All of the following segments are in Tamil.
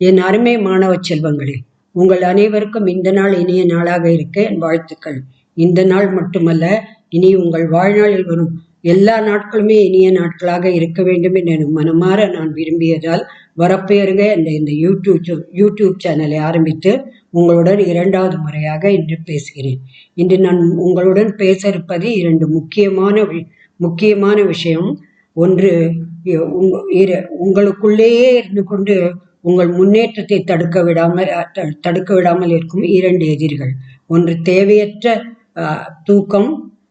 என் அருமை மாணவ செல்வங்களே, உங்கள் அனைவருக்கும் இந்த நாள் இனிய நாளாக இருக்க என் வாழ்த்துக்கள். இந்த நாள் மட்டுமல்ல, இனி உங்கள் வாழ்நாளில் வரும் எல்லா நாட்களுமே இனிய நாட்களாக இருக்க வேண்டும் என்று மனமாற நான் விரும்பியதால் வரப்பெறுக என்ற இந்த யூடியூப் சேனலை ஆரம்பித்து உங்களுடன் 2வது முறையாக இன்று பேசுகிறேன். இன்று நான் உங்களுடன் பேச இருப்பது 2 முக்கியமான விஷயம். ஒன்று, உங்களுக்குள்ளேயே இருந்து கொண்டு உங்கள் முன்னேற்றத்தை தடுக்க விடாமல் இருக்கும் 2 எதிரிகள். ஒன்று தேவையற்ற தூக்கம்,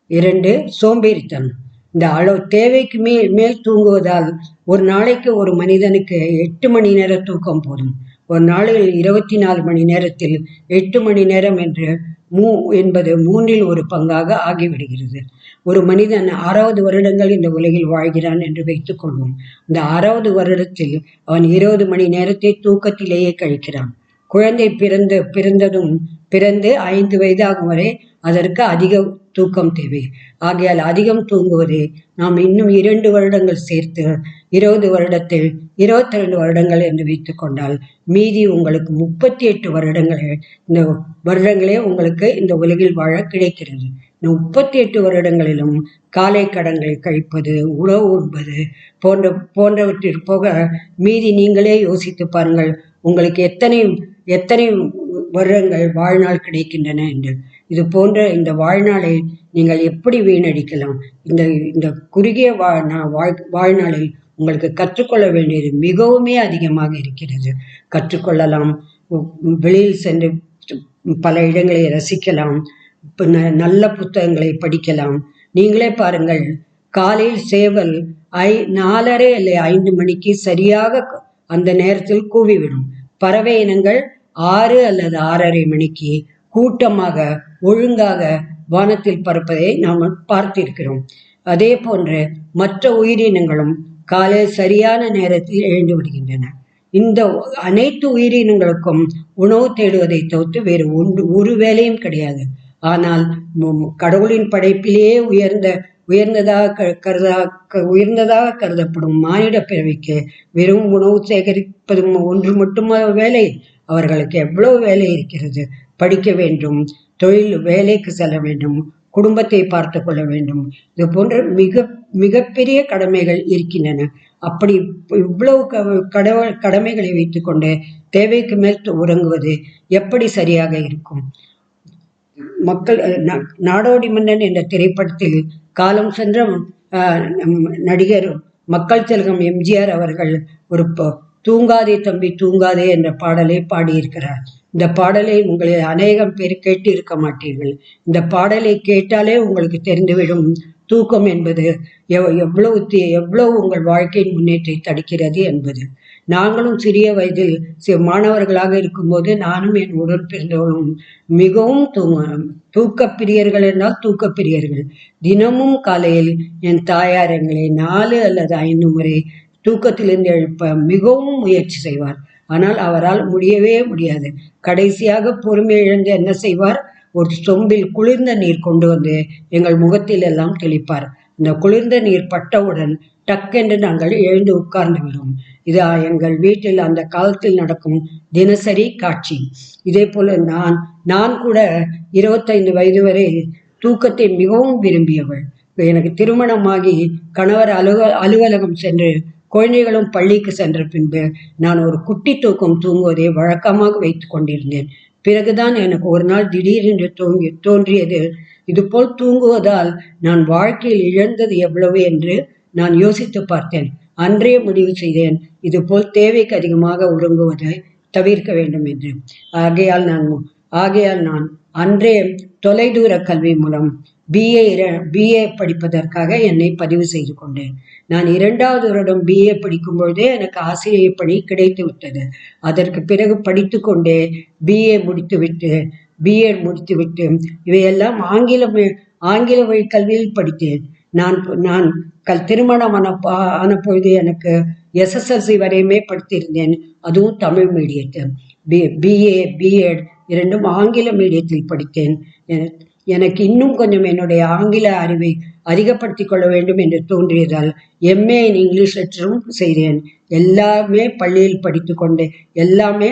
2 சோம்பேறித்தனம். இந்த தேவைக்கு மேல் தூங்குவதால் ஒரு நாளைக்கு ஒரு மனிதனுக்கு 8 மணி நேர தூக்கம் போதும். ஒரு நாளில் 24 மணி நேரத்தில் 8 மணி நேரம் என்பது 1/3 பங்காக ஆகிவிடுகிறது. ஒரு மனிதன் 6வது வருடங்கள் இந்த உலகில் வாழ்கிறான் என்று வைத்துக் கொள்வோம். இந்த 6வது வருடத்தில் அவன் 20 மணி நேரத்தை தூக்கத்திலேயே கழிக்கிறான். குழந்தை பிறந்து 5 வயதாகும் வரை அதற்கு அதிக தூக்கம் தேவை. ஆகையால் அதிகம் தூங்குவதே நாம் இன்னும் 2 வருடங்கள் சேர்த்து 20 வருடத்தில் 22 வருடங்கள் என்று வைத்துக் கொண்டால் மீதி உங்களுக்கு 38 வருடங்களே உங்களுக்கு இந்த உலகில் வாழ கிடைக்கிறது. இந்த 38 வருடங்களிலும் காலை கடன்களை கழிப்பது, உணவு உண்பது போன்றவற்றிற்கு போக மீதி நீங்களே யோசித்து பாருங்கள், உங்களுக்கு எத்தனை வருடங்கள் வாழ்நாள் கிடைக்கின்றன என்று. இது போன்ற இந்த வாழ்நாளை நீங்கள் எப்படி வீணடிக்கலாம்? இந்த குறுகிய வாழ்நாளில் உங்களுக்கு கற்றுக்கொள்ள வேண்டியது மிகவுமே அதிகமாக இருக்கிறது. கற்றுக்கொள்ளலாம், வெளியில் சென்று பல இடங்களை ரசிக்கலாம், நல்ல புத்தகங்களை படிக்கலாம். நீங்களே பாருங்கள், காலையில் சேவல் 4:30 இல்லை 5 மணிக்கு சரியாக அந்த நேரத்தில் கூவிவிடும். பறவை இனங்கள் 6 அல்லது 6:30 மணிக்கு கூட்டமாக ஒழுங்காக வானத்தில் பறப்பதை நாம் பார்த்திருக்கிறோம். அதே போன்று மற்ற உயிரினங்களும் காலையில் சரியான நேரத்தில் எழுந்து விடுகின்றன. இந்த அனைத்து உயிரினங்களுக்கும் உணவு தேடுவதை தவிர்த்து வேறு ஒரு வேலையும் கிடையாது. ஆனால் கடவுளின் படைப்பிலேயே உயர்ந்ததாக கருதப்படும் மானிட பிறவிக்கு வெறும் உணவு சேகரிப்பது ஒன்று மட்டுமா வேலை? அவர்களுக்கு எவ்வளவு வேலை இருக்கிறது. படிக்க வேண்டும், தொழில் வேலைக்கு செல்ல வேண்டும், குடும்பத்தை பார்த்து கொள்ள வேண்டும். இது போன்ற மிகப்பெரிய கடமைகள் இருக்கின்றன. அப்படி இவ்வளவு கடமைகளை வைத்துக்கொண்டு தேவைக்கு மேல் உறங்குவது எப்படி சரியாக இருக்கும்? நாடோடி மன்னன் என்ற திரைப்படத்தில் காலம் சென்ற நடிகர் மக்கள் திலகம் எம்ஜிஆர் அவர்கள் ஒரு தூங்காதே தம்பி தூங்காதே என்ற பாடலை பாடியிருக்கிறார். இந்த பாடலை உங்களில் அநேகம் பேர் கேட்டு இருக்க மாட்டீர்கள். இந்த பாடலை கேட்டாலே உங்களுக்கு தெரிந்துவிடும் தூக்கம் என்பது எவ்வளவு உங்கள் வாழ்க்கையின் முன்னேற்றத்தை தடுக்கிறது என்பது. நாங்களும் சிறிய வயதில் மாணவர்களாக இருக்கும்போது நானும் என் உடன் பிறந்தவர்களும் மிகவும் தூக்கப்பிரியர்கள் என்றால் தூக்கப்பிரியர்கள். தினமும் காலையில் என் தாயார் எங்களை 4 அல்லது 5 முறை தூக்கத்திலிருந்து எழுப்ப மிகவும் முயற்சி செய்வார். ஆனால் அவரால் முடியவே முடியாது. கடைசியாக பொறுமை இழந்து என்ன செய்வார்? ஒரு சொம்பில் குளிர்ந்த நீர் கொண்டு வந்து எங்கள் முகத்தில் எல்லாம் தெளிப்பார். இந்த குளிர்ந்த நீர் பட்டவுடன் டக்கென்று நாங்கள் எழுந்து உட்கார்ந்து விடும். இது எங்கள் வீட்டில் அந்த காலத்தில் நடக்கும் தினசரி காட்சி. இதே போல நான் கூட 25 வயது வரை தூக்கத்தை மிகவும் விரும்பியவள். எனக்கு திருமணமாகி கணவர் அலுவலகம் சென்று குழந்தைகளும் பள்ளிக்கு சென்ற பின்பு நான் ஒரு குட்டி தூக்கம் தூங்குவதை வழக்கமாக வைத்துக் கொண்டிருந்தேன். பிறகுதான் எனக்கு ஒரு நாள் திடீரென்று தோன்றியது, இதுபோல் தூங்குவதால் நான் வாழ்க்கையில் இழந்தது எவ்வளவு என்று நான் யோசித்து பார்த்தேன். அன்றே முடிவு செய்தேன், இதுபோல் தேவைக்கு அதிகமாக உறங்குவதை தவிர்க்க வேண்டும் என்று. ஆகையால் நான் அன்றே தொலைதூர கல்வி மூலம் BA படிப்பதற்காக என்னை பதிவு செய்து கொண்டேன். நான் 2வது வருடம் BA படிக்கும் பொழுதே எனக்கு ஆசிரியர் பணி கிடைத்து விட்டது. அதற்கு பிறகு படித்து கொண்டே BA முடித்துவிட்டு இவையெல்லாம் ஆங்கில வழி கல்வியில் படித்தேன். நான் திருமணம் ஆன பொழுது எனக்கு SSLC வரையுமே படித்திருந்தேன். அதுவும் தமிழ் மீடியத்தில். BA BEd 2ம் ஆங்கில மீடியத்தில் படித்தேன். எனக்கு இன்னும் கொஞ்சம் என்னுடைய ஆங்கில அறிவை அதிகப்படுத்திக் கொள்ள வேண்டும் என்று தோன்றியதால் எம்ஏ இன் இங்கிலீஷ் லிட்டரும் செய்தேன். எல்லாமே பள்ளியில் படித்து கொண்டே, எல்லாமே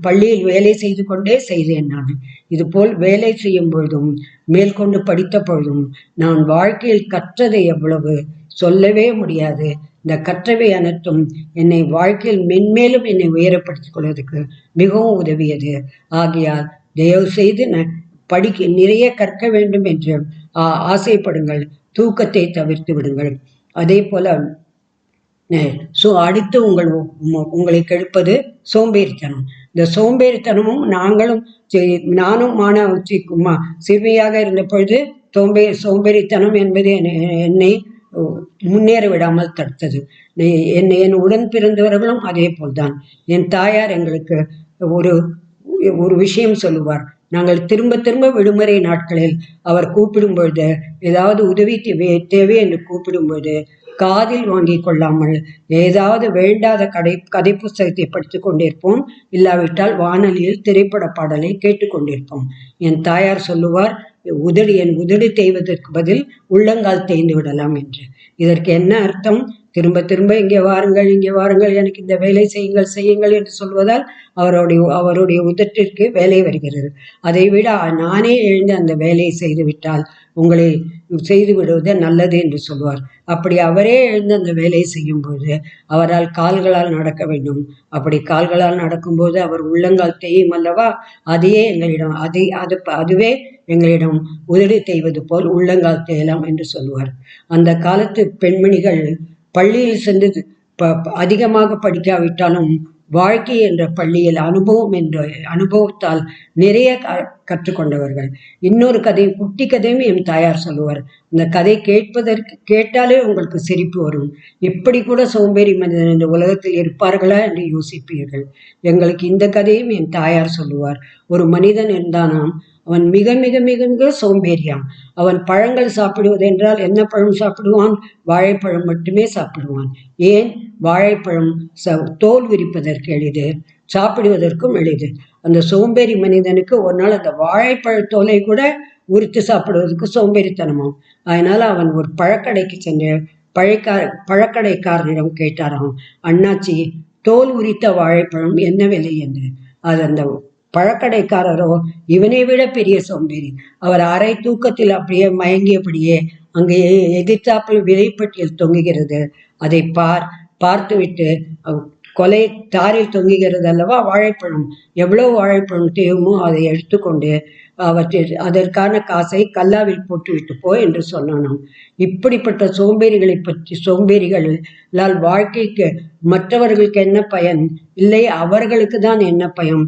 பள்ளியில் வேலை செய்து கொண்டே செய்தேன். நான் இதுபோல் வேலை செய்யும் பொழுதும் மேற்கொண்டு படித்த பொழுதும் நான் வாழ்க்கையில் கற்றது எவ்வளவு சொல்லவே முடியாது. இந்த கற்றவை அனைத்தும் என்னை வாழ்க்கையில் மென்மேலும் என்னை உயரப்படுத்திக் கொள்வதற்கு மிகவும் உதவியது. ஆகையால் தயவு செய்து நிறைய கற்க வேண்டும் என்று ஆசைப்படுங்கள். தூக்கத்தை தவிர்த்து விடுங்கள். அதே போல அடுத்து உங்களை கெடுப்பது சோம்பேறித்தனம். இந்த சோம்பேறித்தனமும் நானும் சிறுமியாக இருந்த பொழுது சோம்பேறித்தனம் என்பது என்னை முன்னேற விடாமல் தடுத்தது. என் உடன் பிறந்தவர்களும் அதே போல்தான். என் தாயார் எங்களுக்கு ஒரு விஷயம் சொல்லுவார். நாங்கள் திரும்ப திரும்ப விடுமுறை நாட்களில் அவர் கூப்பிடும் பொழுது, ஏதாவது உதவி தேவை என்று கூப்பிடும் பொழுது காதில் வாங்கி கொள்ளாமல் ஏதாவது வேண்டாத கதை புஸ்தகத்தை படித்து கொண்டிருப்போம். இல்லாவிட்டால் வானொலியில் திரைப்பட பாடலை கேட்டுக்கொண்டிருப்போம். என் தாயார் சொல்லுவார், என் உதடு தேய்வதற்கு பதில் உள்ளங்கால் தேய்ந்து விடலாம் என்று. இதற்கு என்ன அர்த்தம்? திரும்ப திரும்ப இங்கே வாருங்கள், எனக்கு இந்த வேலை செய்யுங்கள் என்று சொல்வதால் அவருடைய உதட்டிற்கு வேலை வருகிறது. அதைவிட நானே எழுந்து அந்த வேலையை செய்துவிட்டால் உங்களை செய்து விடுவது நல்லது என்று சொல்வார். அப்படி அவரே எழுந்து அந்த வேலையை செய்யும்போது அவரால் கால்களால் நடக்க வேண்டும். அப்படி கால்களால் நடக்கும்போது அவர் உள்ளங்கால் தேயும் அல்லவா, அதுவே எங்களிடம் உதடு தேய்வது போல் உள்ளங்கால் தேயலாம் என்று சொல்வார். அந்த காலத்து பெண்மணிகள் பள்ளியில் சென்று அதிகமாக படிக்காவிட்டாலும் வாழ்க்கை என்ற பள்ளியில் அனுபவத்தால் நிறைய கற்றுக்கொண்டவர்கள். இன்னொரு குட்டி கதையும் என் தாயார் சொல்லுவார். இந்த கதை கேட்டாலே உங்களுக்கு சிரிப்பு வரும். இப்படி கூட சோம்பேறி மனிதன் இந்த உலகத்தில் இருப்பார்களா என்று யோசிப்பீர்கள். எங்களுக்கு இந்த கதையும் என் தாயார் சொல்லுவார். ஒரு மனிதன் இருந்தானாம், அவன் மிக மிக மிக மிக சோம்பேறியாம். அவன் பழங்கள் சாப்பிடுவது என்றால் என்ன பழம் சாப்பிடுவான்? வாழைப்பழம் மட்டுமே சாப்பிடுவான். ஏன்? வாழைப்பழம் தோல் விரிப்பதற்கு எளிது, சாப்பிடுவதற்கும் எளிது. அந்த சோம்பேறி மனிதனுக்கு ஒரு நாள் அந்த வாழைப்பழத்தோலை கூட உரித்து சாப்பிடுவதற்கு சோம்பேறித்தனமாம். அதனால அவன் ஒரு பழக்கடைக்கு சென்று பழக்கடைக்காரனிடம் கேட்டாராம், அண்ணாச்சி, தோல் உரித்த வாழைப்பழம் என்ன விலை என்று. அது அந்த பழக்கடைக்காரரோ இவனை விட பெரிய சோம்பேறி. அவர் அரை தூக்கத்தில் அப்படியே மயங்கியபடியே அங்கே எதிர்த்தாப்பில் விலைப்பட்டியல் தொங்குகிறது, அதை பார்த்துவிட்டு கொலை தாரில் தொங்குகிறது அல்லவா வாழைப்பழம், எவ்வளவு வாழைப்பழம் தேவுமோ அதை எடுத்துக்கொண்டு அதற்கான காசை கல்லாவில் போட்டுவிட்டு போ என்று சொன்னானாம். இப்படிப்பட்ட சோம்பேறிகளால் வாழ்க்கைக்கு மற்றவர்களுக்கு என்ன பயன்? இல்லை, அவர்களுக்கு தான் என்ன பயன்?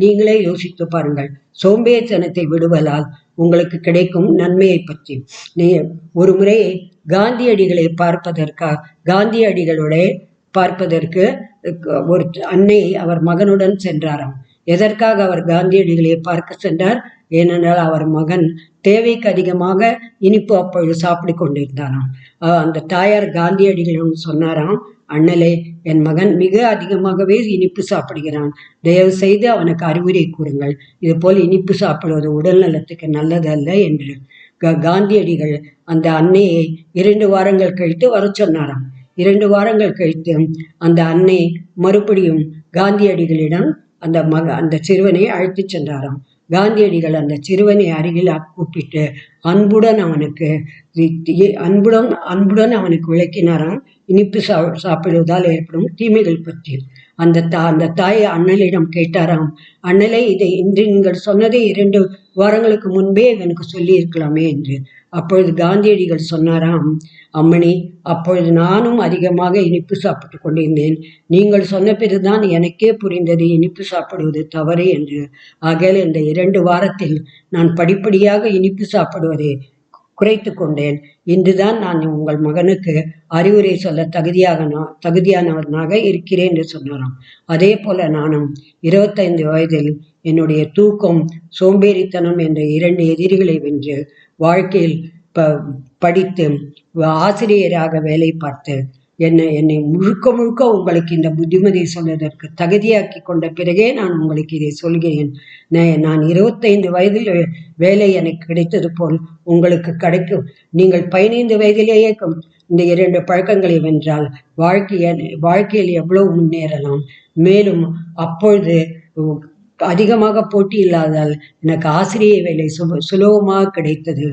நீங்களே யோசித்து பாருங்கள். சோம்பேறித்தனத்தை விடுவதால் உங்களுக்கு கிடைக்கும் நன்மையை பற்றி. ஒரு முறை காந்தியடிகளை பார்ப்பதற்கு ஒரு அன்னை அவர் மகனுடன் சென்றாராம். எதற்காக அவர் காந்தியடிகளை பார்க்க சென்றார்? ஏனென்றால் அவர் மகன் தேவைக்கு அதிகமாக இனிப்பு அப்பொழுது சாப்பிட்டு கொண்டிருந்தாராம். அந்த தாயார் காந்தியடிகளிடம் சொன்னாராம், அண்ணலே, என் மகன் மிக அதிகமாகவே இனிப்பு சாப்பிடுகிறான், தயவு செய்து அவனுக்கு அறிவுரை கூறுங்கள். இது போல் இனிப்பு சாப்பிடுவது உடல் நலத்துக்கு நல்லது அல்ல என்று. காந்தியடிகள் அந்த அன்னையை 2 வாரங்கள் கழித்து வர சொன்னாராம். 2 வாரங்கள் கழித்து அந்த அன்னை மறுபடியும் காந்தியடிகளிடம் அந்த சிறுவனை அழைத்து சென்றாராம். காந்தியடிகள் அந்த சிறுவனை அருகில் கூப்பிட்டு அன்புடன் அவனுக்கு விளக்கினாராம் இனிப்பு சாப்பிடுவதால் ஏற்படும் தீமைகள் பற்றி. அந்த தாய் அண்ணலிடம் கேட்டாராம், அண்ணலே, இன்று நீங்கள் சொன்னதை 2 வாரங்களுக்கு முன்பே இவனுக்கு சொல்லி இருக்கலாமே என்று. அப்பொழுது காந்தியடிகள் சொன்னாராம், அம்மணி, அப்பொழுது நானும் அதிகமாக இனிப்பு சாப்பிட்டு கொண்டிருந்தேன். நீங்கள் சொன்ன பிறகுதான் எனக்கே புரிந்தது இனிப்பு சாப்பிடுவது தவறு என்று. ஆகையால் இந்த 2 வாரத்தில் நான் படிப்படியாக இனிப்பு சாப்பிடுவதை குறைத்து கொண்டேன். இன்றுதான் நான் உங்கள் மகனுக்கு அறிவுரை சொல்ல தகுதியானவனாக இருக்கிறேன் என்று சொன்னாராம். அதே போல நானும் 25 வயதில் என்னுடைய தூக்கம், சோம்பேறித்தனம் என்ற 2 எதிரிகளை வென்று வாழ்க்கையில் படித்து ஆசிரியராக வேலை பார்த்து என்னை முழுக்க முழுக்க உங்களுக்கு இந்த புத்திமதியை சொல்வதற்கு தகுதியாக்கி கொண்ட பிறகே நான் உங்களுக்கு இதை சொல்கிறேன். நான் 25 வயதில் வேலை எனக்கு கிடைத்தது போல் உங்களுக்கு கிடைக்கும். நீங்கள் 15 வயதிலேயே இந்த 2 பழக்கங்களை வென்றால் வாழ்க்கையில் எவ்வளவு முன்னேறலாம். மேலும் அப்பொழுது அதிகமாக போட்டி இல்லாதால் எனக்கு ஆசிரிய வேலை சுலபமாக கிடைத்தது.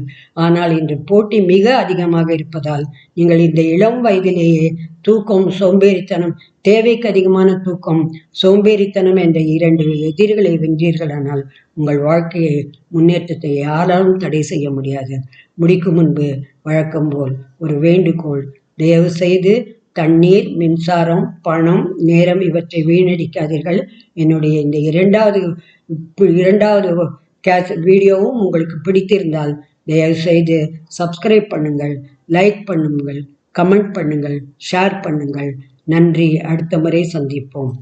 ஆனால் இன்று போட்டி மிக அதிகமாக இருப்பதால் நீங்கள் இந்த இளம் வயதிலேயே தூக்கம், சோம்பேறித்தனம், தேவைக்கு அதிகமான தூக்கம், சோம்பேறித்தனம் என்ற 2 எதிரிகளை வென்றீர்களானால் உங்கள் வாழ்க்கையை முன்னேற்றத்தை யாராலும் தடை செய்ய முடியாது. முடிக்கும் முன்பு வழக்கம் போல் ஒரு வேண்டுகோள், தயவு செய்து தண்ணீர், மின்சாரம், பணம், நேரம் இவற்றை வீணடிக்காதீர்கள். என்னுடைய இந்த இரண்டாவது வீடியோவும் உங்களுக்கு பிடித்திருந்தால் தயவு செய்து சப்ஸ்கிரைப் பண்ணுங்கள், லைக் பண்ணுங்கள், கமெண்ட் பண்ணுங்கள், ஷேர் பண்ணுங்கள். நன்றி. அடுத்த முறை சந்திப்போம்.